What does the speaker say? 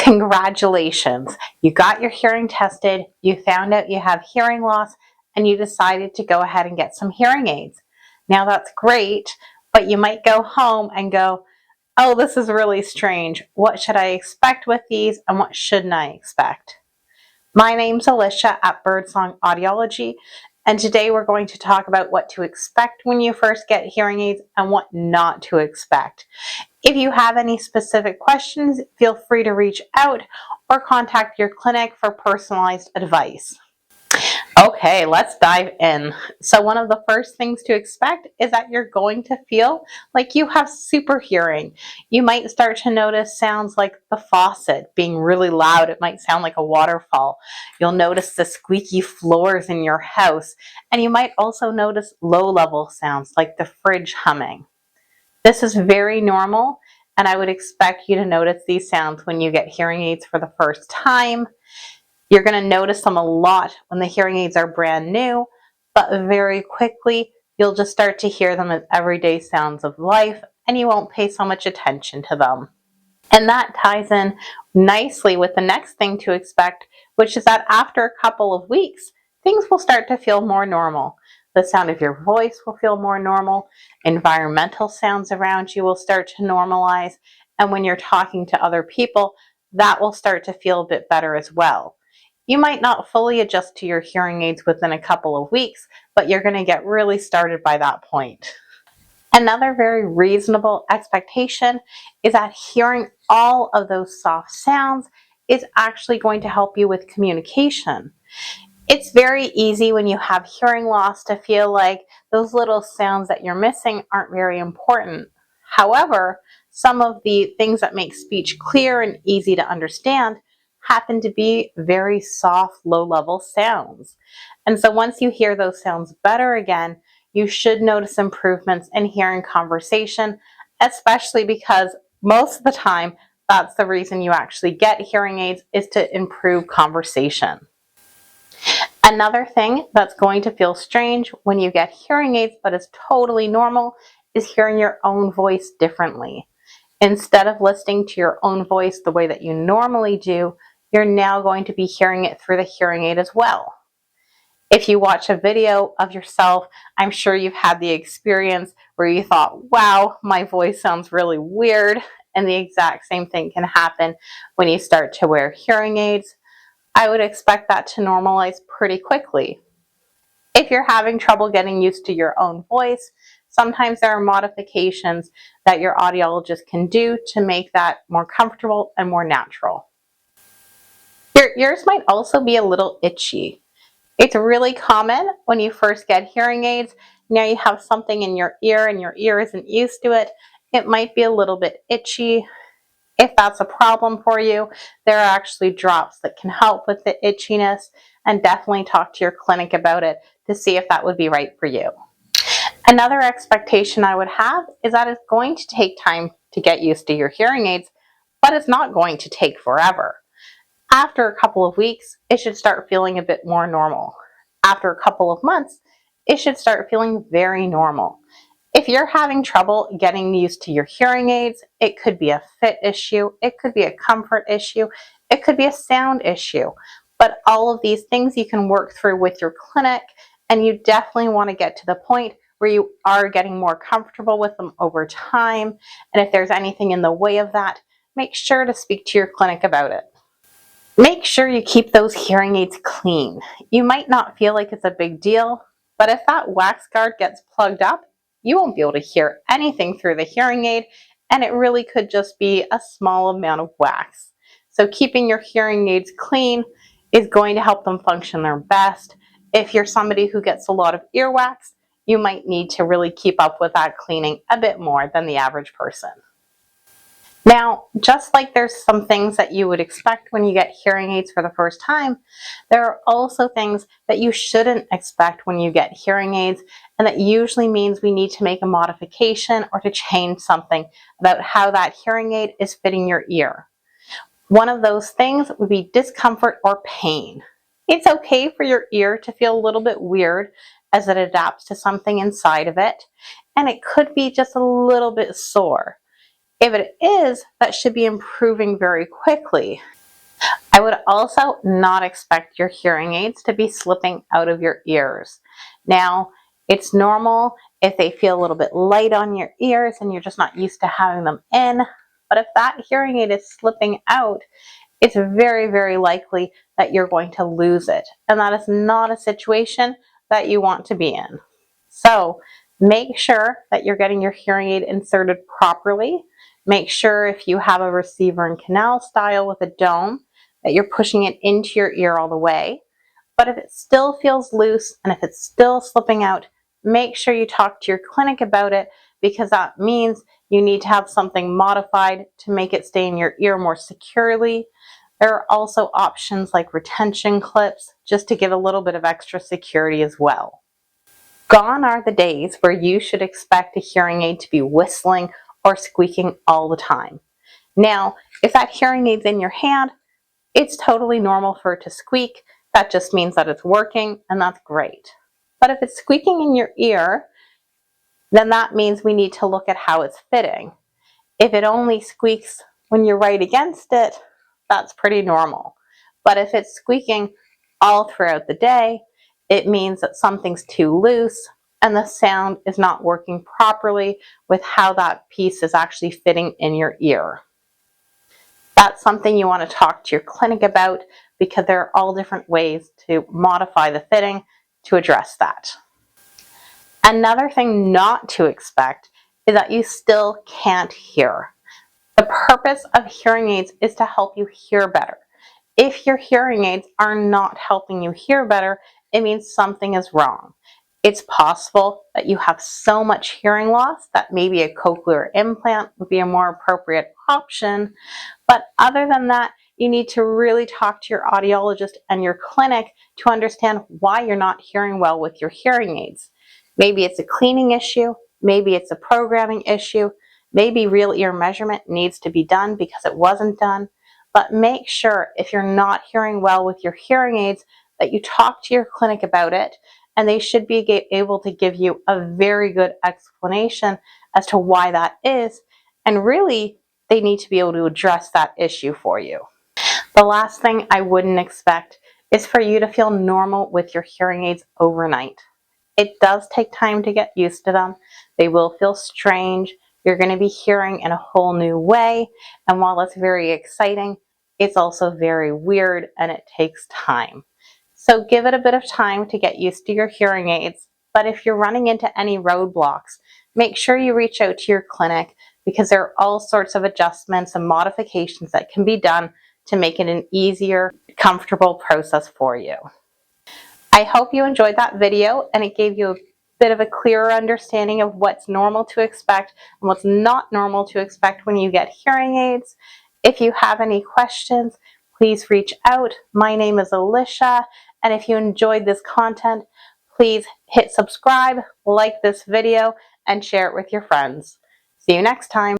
Congratulations! You got your hearing tested, you found out you have hearing loss, and you decided to go ahead and get some hearing aids. Now that's great, but you might go home and go, oh, this is really strange. What should I expect with these and what shouldn't I expect? My name's Alicia at Birdsong Audiology, and today we're going to talk about what to expect when you first get hearing aids and what not to expect. If you have any specific questions, feel free to reach out or contact your clinic for personalized advice. Okay, let's dive in. So one of the first things to expect is that you're going to feel like you have super hearing. You might start to notice sounds like the faucet being really loud. It might sound like a waterfall. You'll notice the squeaky floors in your house, and you might also notice low-level sounds like the fridge humming. This is very normal, and I would expect you to notice these sounds when you get hearing aids for the first time. You're going to notice them a lot when the hearing aids are brand new, but very quickly you'll just start to hear them as everyday sounds of life, and you won't pay so much attention to them. And that ties in nicely with the next thing to expect, which is that after a couple of weeks, things will start to feel more normal. The sound of your voice will feel more normal. Environmental sounds around you will start to normalize. And when you're talking to other people, that will start to feel a bit better as well. You might not fully adjust to your hearing aids within a couple of weeks, but you're going to get really started by that point. Another very reasonable expectation is that hearing all of those soft sounds is actually going to help you with communication. It's very easy when you have hearing loss to feel like those little sounds that you're missing aren't very important. However, some of the things that make speech clear and easy to understand happen to be very soft, low-level sounds. And so once you hear those sounds better again, you should notice improvements in hearing conversation, especially because most of the time, that's the reason you actually get hearing aids, is to improve conversation. Another thing that's going to feel strange when you get hearing aids, but is totally normal, is hearing your own voice differently. Instead of listening to your own voice the way that you normally do, you're now going to be hearing it through the hearing aid as well. If you watch a video of yourself, I'm sure you've had the experience where you thought, wow, my voice sounds really weird, and the exact same thing can happen when you start to wear hearing aids. I would expect that to normalize pretty quickly. If you're having trouble getting used to your own voice, sometimes there are modifications that your audiologist can do to make that more comfortable and more natural. Your ears might also be a little itchy. It's really common when you first get hearing aids. Now you have something in your ear and your ear isn't used to it. It might be a little bit itchy. If that's a problem for you, there are actually drops that can help with the itchiness, and definitely talk to your clinic about it to see if that would be right for you. Another expectation I would have is that it's going to take time to get used to your hearing aids, but it's not going to take forever. After a couple of weeks, it should start feeling a bit more normal. After a couple of months, it should start feeling very normal. If you're having trouble getting used to your hearing aids, it could be a fit issue, it could be a comfort issue, it could be a sound issue. But all of these things you can work through with your clinic, and you definitely want to get to the point where you are getting more comfortable with them over time. And if there's anything in the way of that, make sure to speak to your clinic about it. Make sure you keep those hearing aids clean. You might not feel like it's a big deal, but if that wax guard gets plugged up, you won't be able to hear anything through the hearing aid, and it really could just be a small amount of wax. So keeping your hearing aids clean is going to help them function their best. If you're somebody who gets a lot of earwax, you might need to really keep up with that cleaning a bit more than the average person. Now, just like there's some things that you would expect when you get hearing aids for the first time, there are also things that you shouldn't expect when you get hearing aids, and that usually means we need to make a modification or to change something about how that hearing aid is fitting your ear. One of those things would be discomfort or pain. It's okay for your ear to feel a little bit weird as it adapts to something inside of it, and it could be just a little bit sore. If it is, that should be improving very quickly. I would also not expect your hearing aids to be slipping out of your ears. Now, it's normal if they feel a little bit light on your ears and you're just not used to having them in. But if that hearing aid is slipping out, it's very, very likely that you're going to lose it. And that is not a situation that you want to be in. So make sure that you're getting your hearing aid inserted properly. Make sure if you have a receiver in canal style with a dome that you're pushing it into your ear all the way. But if it still feels loose and if it's still slipping out, make sure you talk to your clinic about it, because that means you need to have something modified to make it stay in your ear more securely. There are also options like retention clips, just to give a little bit of extra security as well. Gone are the days where you should expect a hearing aid to be whistling or squeaking all the time. Now, if that hearing aid's in your hand, it's totally normal for it to squeak. That just means that it's working, and that's great. But if it's squeaking in your ear, then that means we need to look at how it's fitting. If it only squeaks when you're right against it, that's pretty normal. But if it's squeaking all throughout the day, it means that something's too loose and the sound is not working properly with how that piece is actually fitting in your ear. That's something you want to talk to your clinic about, because there are all different ways to modify the fitting to address that. Another thing not to expect is that you still can't hear. The purpose of hearing aids is to help you hear better. If your hearing aids are not helping you hear better, it means something is wrong. It's possible that you have so much hearing loss that maybe a cochlear implant would be a more appropriate option. But other than that, you need to really talk to your audiologist and your clinic to understand why you're not hearing well with your hearing aids. Maybe it's a cleaning issue, maybe it's a programming issue, maybe real ear measurement needs to be done because it wasn't done. But make sure if you're not hearing well with your hearing aids that you talk to your clinic about it, and they should be able to give you a very good explanation as to why that is. And really, they need to be able to address that issue for you. The last thing I wouldn't expect is for you to feel normal with your hearing aids overnight. It does take time to get used to them. They will feel strange. You're going to be hearing in a whole new way. And while it's very exciting, it's also very weird and it takes time. So give it a bit of time to get used to your hearing aids. But if you're running into any roadblocks, make sure you reach out to your clinic, because there are all sorts of adjustments and modifications that can be done to make it an easier, comfortable process for you. I hope you enjoyed that video and it gave you a bit of a clearer understanding of what's normal to expect and what's not normal to expect when you get hearing aids. If you have any questions, please reach out. My name is Alicia, and if you enjoyed this content, please hit subscribe, like this video, and share it with your friends. See you next time.